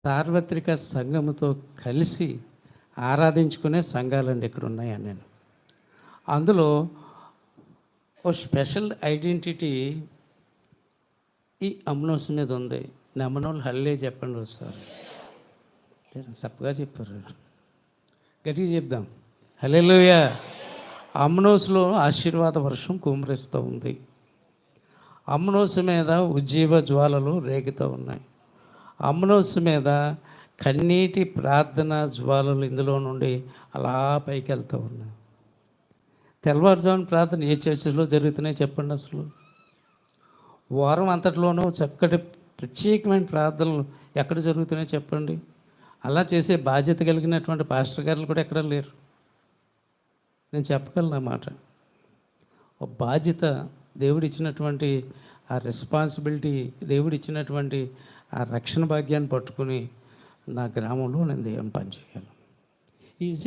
సార్వత్రిక సంఘముతో కలిసి ఆరాధించుకునే సంఘాలండి ఇక్కడ ఉన్నాయని నేను. అందులో ఓ స్పెషల్ ఐడెంటిటీ ఈ అమ్నోస్ మీద ఉంది. నమ్మనోళ్ళు హల్లే చెప్పండి ఒకసారి. చప్పగా చెప్పారు, గట్టిగా చెప్దాం హల్లెలూయా. అమ్నోస్లో ఆశీర్వాద వర్షం కుమ్మరిస్తూ ఉంది. అమ్నోసు మీద ఉజ్జీవ జ్వాలలు రేగుతూ ఉన్నాయి. అమ్నోసు మీద కన్నీటి ప్రార్థన జ్వాలలు ఇందులో నుండి అలా పైకి వెళ్తూ ఉన్నాయి. తెల్లవారుజామున ప్రార్థన ఏ చర్చిలో జరుగుతున్నాయి చెప్పండి. అసలు వారం అంతటిలోనూ చక్కటి ప్రత్యేకమైన ప్రార్థనలు ఎక్కడ జరుగుతున్నాయి చెప్పండి. అలా చేసే బాధ్యత కలిగినటువంటి పాస్టర్ గారులు కూడా ఎక్కడ లేరు. నేను చెప్పగలను అన్నమాట. ఒక బాధ్యత, దేవుడిచ్చినటువంటి ఆ రెస్పాన్సిబిలిటీ, దేవుడిచ్చినటువంటి ఆ రక్షణ భాగ్యాన్ని పట్టుకుని నా గ్రామంలో నేను దేవుని పని చేయాలి. ఈజ్